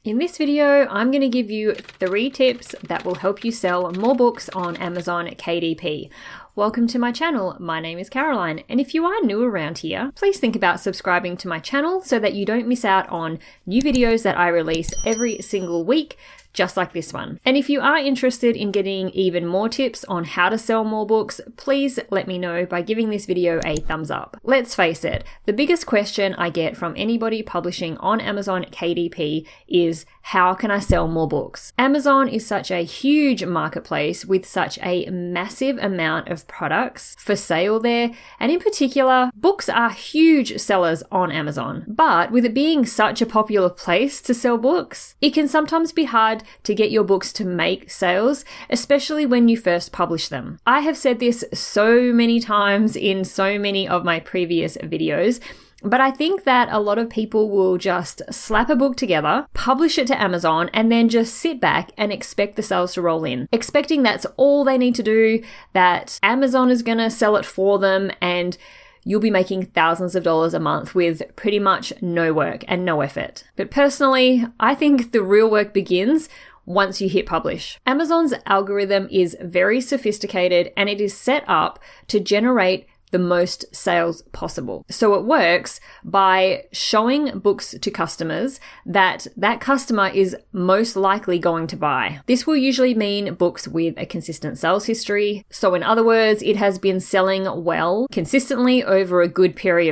In this video, I'm going to give you 3 tips that will help you sell more books on Amazon KDP. Welcome to my channel. My name is Caroline, and if you are new around here, please think about subscribing to my channel so that you don't miss out on new videos that I release every single week, just like this one. And if you are interested in getting even more tips on how to sell more books, please let me know by giving this video a thumbs up. Let's face it, the biggest question I get from anybody publishing on Amazon KDP is, how can I sell more books? Amazon is such a huge marketplace with such a massive amount of products for sale there, and in particular, books are huge sellers on Amazon. But with it being such a popular place to sell books, it can sometimes be hard to get your books to make sales, especially when you first publish them. I have said this so many times in so many of my previous videos, but I think that a lot of people will just slap a book together, publish it to Amazon, and then just sit back and expect the sales to roll in, expecting that's all they need to do, that Amazon is going to sell it for them, and you'll be making thousands of dollars a month with pretty much no work and no effort. But personally, I think the real work begins once you hit publish. Amazon's algorithm is very sophisticated and it is set up to generate the most sales possible. So it works by showing books to customers that customer is most likely going to buy. This will usually mean books with a consistent sales history. So in other words, it has been selling well consistently over a good period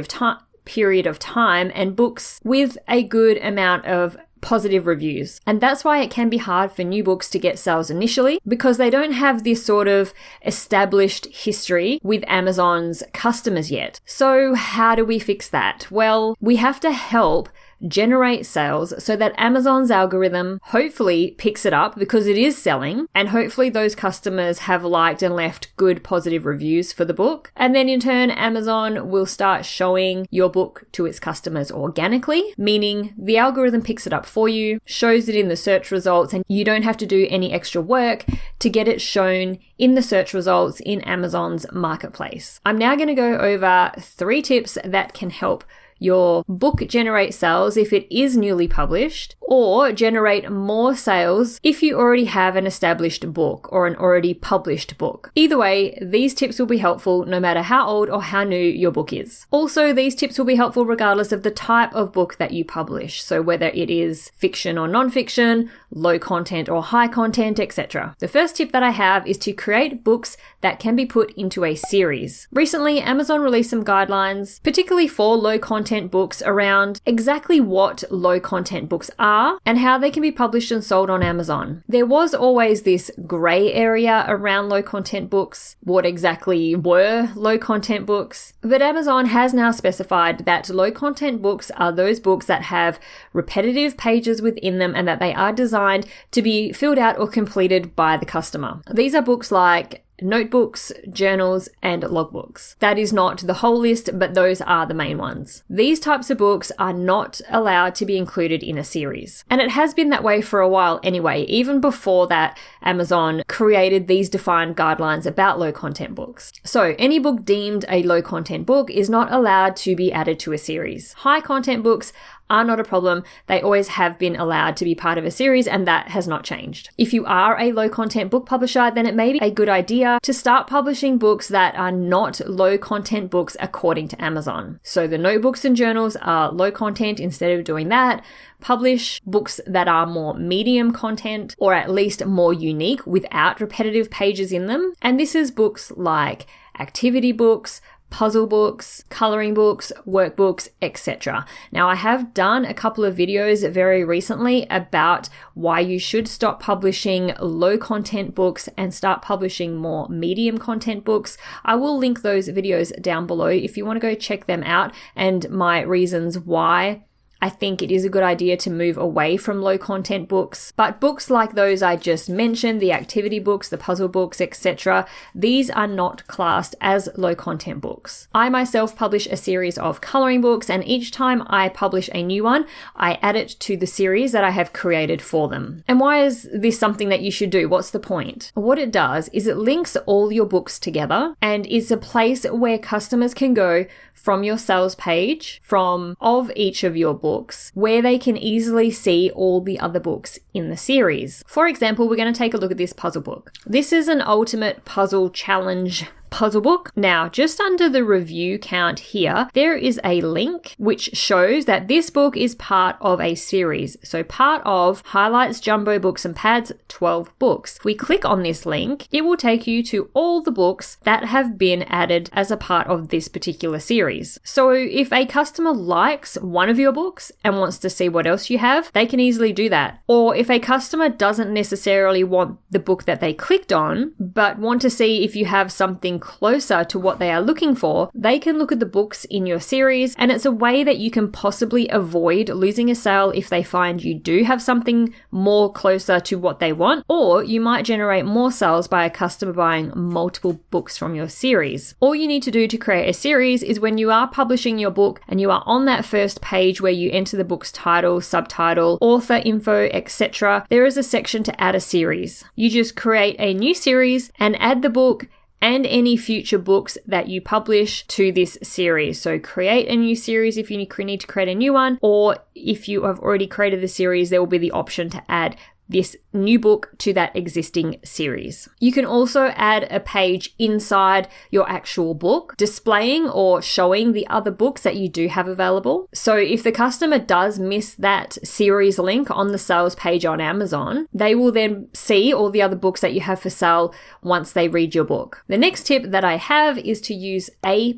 of time and books with a good amount of positive reviews. And that's why it can be hard for new books to get sales initially, because they don't have this sort of established history with Amazon's customers yet. So how do we fix that? Well, we have to help generate sales so that Amazon's algorithm hopefully picks it up because it is selling, and hopefully those customers have liked and left good positive reviews for the book. And then in turn, Amazon will start showing your book to its customers organically, meaning the algorithm picks it up for you, shows it in the search results, and you don't have to do any extra work to get it shown in the search results in Amazon's marketplace. I'm now going to go over 3 tips that can help your book generate sales if it is newly published, or generate more sales if you already have an established book or an already published book. Either way, these tips will be helpful no matter how old or how new your book is. Also, these tips will be helpful regardless of the type of book that you publish. So whether it is fiction or non-fiction, low content or high content, etc. The first tip that I have is to create books that can be put into a series. Recently, Amazon released some guidelines, particularly for low content books, around exactly what low content books are and how they can be published and sold on Amazon. There was always this gray area around low content books, what exactly were low content books, but Amazon has now specified that low content books are those books that have repetitive pages within them and that they are designed to be filled out or completed by the customer. These are books like notebooks, journals, and logbooks. That is not the whole list, but those are the main ones. These types of books are not allowed to be included in a series. And it has been that way for a while anyway, even before that Amazon created these defined guidelines about low content books. So any book deemed a low content book is not allowed to be added to a series. High content books are not a problem. They always have been allowed to be part of a series, and that has not changed. If you are a low content book publisher, then it may be a good idea to start publishing books that are not low content books according to Amazon. So the notebooks and journals are low content. Instead of doing that, publish books that are more medium content, or at least more unique without repetitive pages in them. And this is books like activity books, puzzle books, coloring books, workbooks, etc. Now, I have done a couple of videos very recently about why you should stop publishing low content books and start publishing more medium content books. I will link those videos down below if you want to go check them out, and my reasons why I think it is a good idea to move away from low content books. But books like those I just mentioned, the activity books, the puzzle books, etc., these are not classed as low content books. I myself publish a series of coloring books, and each time I publish a new one, I add it to the series that I have created for them. And why is this something that you should do? What's the point? What it does is it links all your books together and is a place where customers can go from your sales page of each of your books books where they can easily see all the other books in the series. For example, we're going to take a look at this puzzle book. This is an ultimate puzzle challenge puzzle book. Now, just under the review count here, there is a link which shows that this book is part of a series. So part of Highlights Jumbo Books and Pads 12 books. If we click on this link, it will take you to all the books that have been added as a part of this particular series. So if a customer likes one of your books and wants to see what else you have, they can easily do that. Or if a customer doesn't necessarily want the book that they clicked on, but want to see if you have something closer to what they are looking for, they can look at the books in your series, and it's a way that you can possibly avoid losing a sale if they find you do have something more closer to what they want, or you might generate more sales by a customer buying multiple books from your series. All you need to do to create a series is when you are publishing your book and you are on that first page where you enter the book's title, subtitle, author info, etc., there is a section to add a series. You just create a new series and add the book and any future books that you publish to this series. So create a new series if you need to create a new one, or if you have already created the series, there will be the option to add this new book to that existing series. You can also add a page inside your actual book, displaying or showing the other books that you do have available. So if the customer does miss that series link on the sales page on Amazon, they will then see all the other books that you have for sale once they read your book. The next tip that I have is to use A+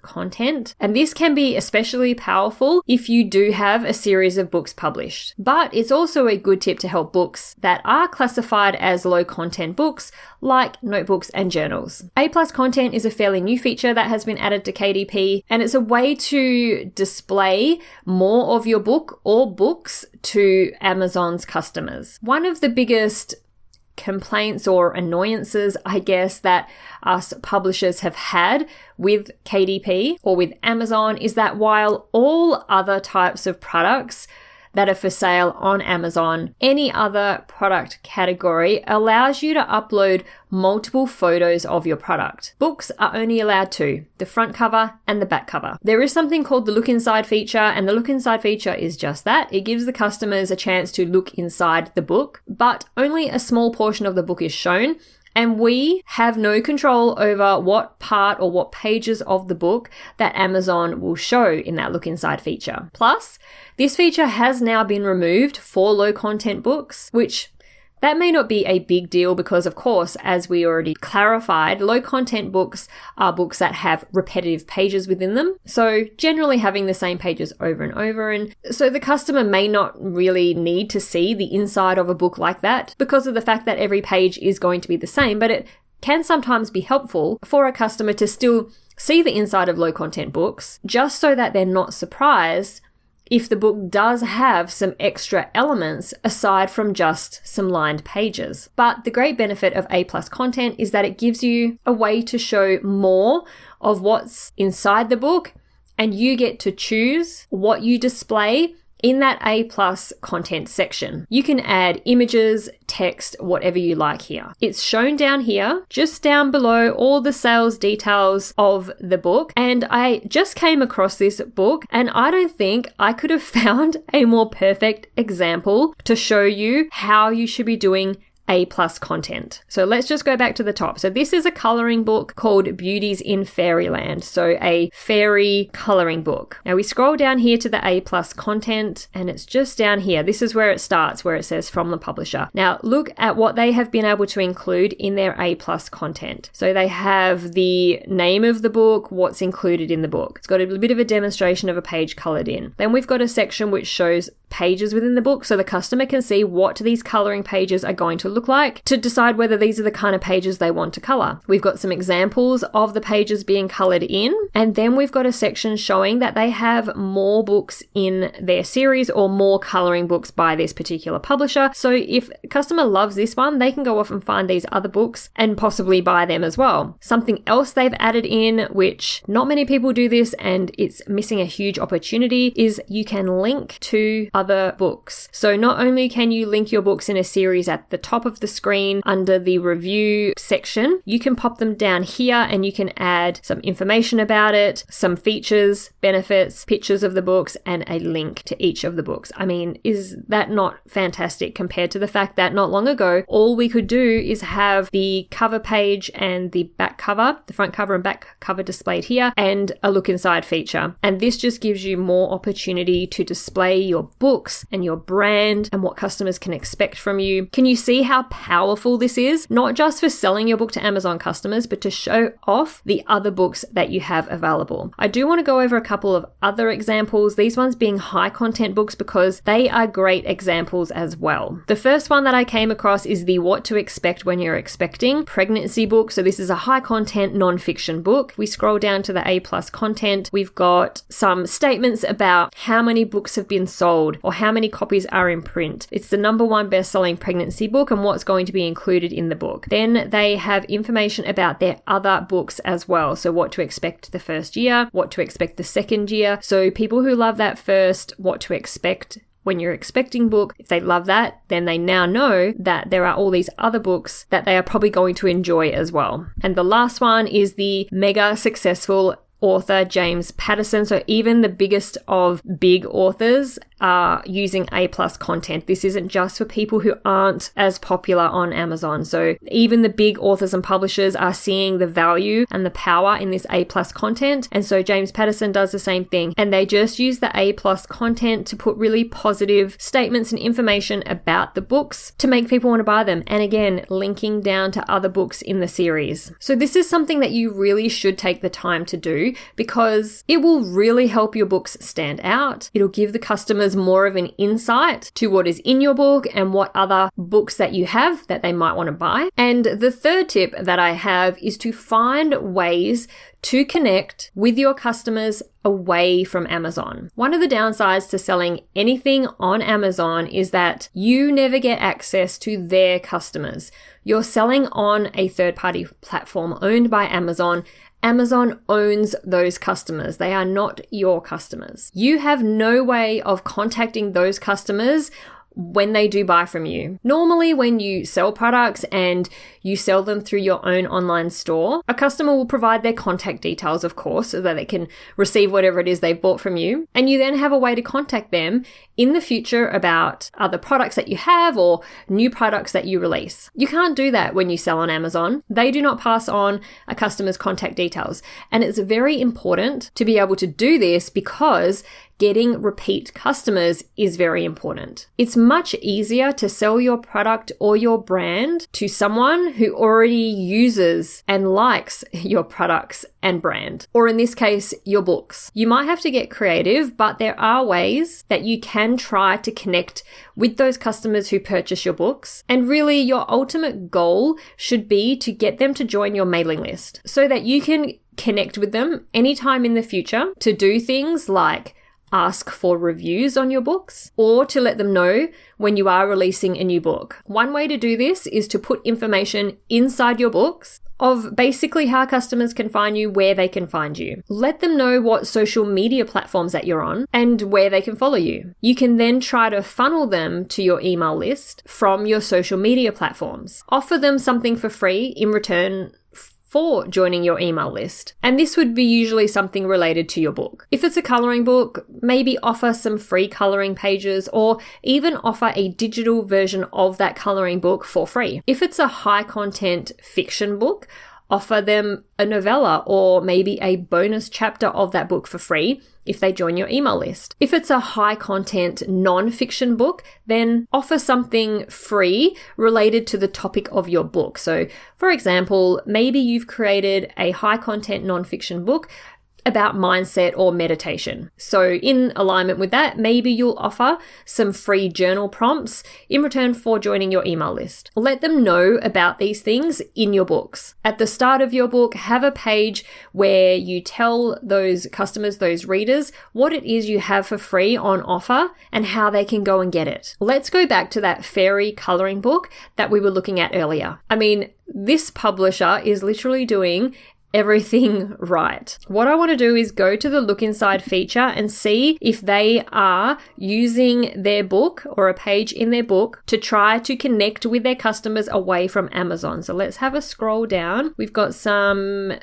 content, and this can be especially powerful if you do have a series of books published. But it's also a good tip to help books that are classified as low content books like notebooks and journals. A+ content is a fairly new feature that has been added to KDP, and it's a way to display more of your book or books to Amazon's customers. One of the biggest complaints or annoyances, I guess, that us publishers have had with KDP or with Amazon is that while all other types of products that are for sale on Amazon, any other product category allows you to upload multiple photos of your product. Books are only allowed two, the front cover and the back cover. There is something called the look inside feature, and the look inside feature is just that. It gives the customers a chance to look inside the book, but only a small portion of the book is shown. And we have no control over what part or what pages of the book that Amazon will show in that look inside feature. Plus, this feature has now been removed for low content books, which that may not be a big deal because, of course, as we already clarified, low content books are books that have repetitive pages within them. So generally having the same pages over and over. And so the customer may not really need to see the inside of a book like that because of the fact that every page is going to be the same. But it can sometimes be helpful for a customer to still see the inside of low content books just so that they're not surprised if the book does have some extra elements aside from just some lined pages. But the great benefit of A+ content is that it gives you a way to show more of what's inside the book, and you get to choose what you display in that A+ content section. You can add images, text, whatever you like here. It's shown down here, just down below all the sales details of the book. And I just came across this book, and I don't think I could have found a more perfect example to show you how you should be doing A+ content. So let's just go back to the top. So this is a coloring book called Beauties in Fairyland. So a fairy coloring book. Now we scroll down here to the A+ content, and it's just down here. This is where it starts, where it says from the publisher. Now look at what they have been able to include in their A+ content. So they have the name of the book, what's included in the book. It's got a bit of a demonstration of a page colored in. Then we've got a section which shows pages within the book so the customer can see what these coloring pages are going to look like to decide whether these are the kind of pages they want to color. We've got some examples of the pages being colored in, and then we've got a section showing that they have more books in their series or more coloring books by this particular publisher. So if a customer loves this one, they can go off and find these other books and possibly buy them as well. Something else they've added in, which not many people do this and it's missing a huge opportunity, is you can link to other other books. So not only can you link your books in a series at the top of the screen under the review section, you can pop them down here and you can add some information about it, some features, benefits, pictures of the books, and a link to each of the books. I mean, is that not fantastic compared to the fact that not long ago, all we could do is have the cover page and the back cover, the front cover and back cover displayed here, and a look inside feature. And this just gives you more opportunity to display your books and your brand and what customers can expect from you. Can you see how powerful this is? Not just for selling your book to Amazon customers, but to show off the other books that you have available. I do want to go over a couple of other examples, these ones being high content books, because they are great examples as well. The first one that I came across is the What to Expect When You're Expecting pregnancy book. So this is a high content non-fiction book. We scroll down to the A+ content. We've got some statements about how many books have been sold or how many copies are in print. It's the #1 best-selling pregnancy book and what's going to be included in the book. Then they have information about their other books as well. So what to expect the first year, what to expect the second year. So people who love that first What to Expect When You're Expecting book, if they love that, then they now know that there are all these other books that they are probably going to enjoy as well. And the last one is the mega successful author James Patterson. So even the biggest of big authors are using A+ content. This isn't just for people who aren't as popular on Amazon. So even the big authors and publishers are seeing the value and the power in this A+ content. And so James Patterson does the same thing. And they just use the A+ content to put really positive statements and information about the books to make people want to buy them. And again, linking down to other books in the series. So this is something that you really should take the time to do, because it will really help your books stand out. It'll give the customers more of an insight to what is in your book and what other books that you have that they might want to buy. And the third tip that I have is to find ways to connect with your customers away from Amazon. One of the downsides to selling anything on Amazon is that you never get access to their customers. You're selling on a third-party platform owned by Amazon. Amazon owns those customers. They are not your customers. You have no way of contacting those customers when they do buy from you. Normally, when you sell products and you sell them through your own online store, a customer will provide their contact details, of course, so that they can receive whatever it is they've bought from you. And you then have a way to contact them in the future about other products that you have or new products that you release. You can't do that when you sell on Amazon. They do not pass on a customer's contact details. And it's very important to be able to do this because getting repeat customers is very important. It's much easier to sell your product or your brand to someone who already uses and likes your products and brand, or in this case, your books. You might have to get creative, but there are ways that you can try to connect with those customers who purchase your books. And really, your ultimate goal should be to get them to join your mailing list so that you can connect with them anytime in the future to do things like ask for reviews on your books, or to let them know when you are releasing a new book. One way to do this is to put information inside your books of basically how customers can find you, where they can find you. Let them know what social media platforms that you're on and where they can follow you. You can then try to funnel them to your email list from your social media platforms. Offer them something for free in return for joining your email list. And this would be usually something related to your book. If it's a coloring book, maybe offer some free coloring pages or even offer a digital version of that coloring book for free. If it's a high content fiction book, offer them a novella or maybe a bonus chapter of that book for free if they join your email list. If it's a high content non-fiction book, then offer something free related to the topic of your book. So for example, maybe you've created a high content non-fiction book about mindset or meditation. So in alignment with that, maybe you'll offer some free journal prompts in return for joining your email list. Let them know about these things in your books. At the start of your book, have a page where you tell those customers, those readers, what it is you have for free on offer and how they can go and get it. Let's go back to that fairy coloring book that we were looking at earlier. I mean, this publisher is literally doing everything right. What I want to do is go to the look inside feature and see if they are using their book or a page in their book to try to connect with their customers away from Amazon. So let's have a scroll down. We've got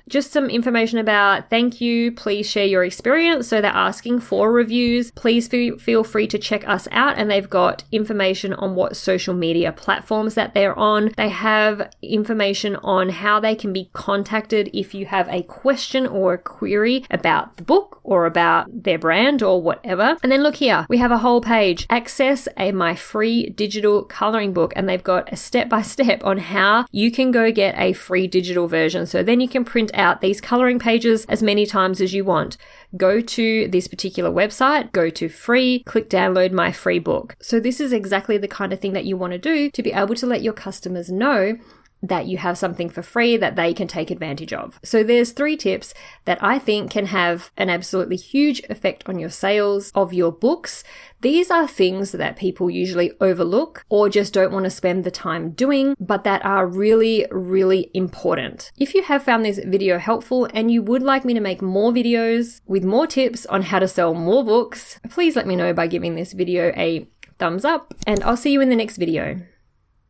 just some information about thank you, please share your experience. So they're asking for reviews. Please feel free to check us out. And they've got information on what social media platforms that they're on. They have information on how they can be contacted if you have a question or a query about the book or about their brand or whatever. And then look here, we have a whole page, access my free digital coloring book. And they've got a step-by-step on how you can go get a free digital version. So then you can print out these coloring pages as many times as you want. Go to this particular website, go to free, click download my free book. So this is exactly the kind of thing that you want to do to be able to let your customers know that you have something for free that they can take advantage of. So there's 3 tips that I think can have an absolutely huge effect on your sales of your books. These are things that people usually overlook or just don't want to spend the time doing, but that are really, really important. If you have found this video helpful and you would like me to make more videos with more tips on how to sell more books, please let me know by giving this video a thumbs up, and I'll see you in the next video.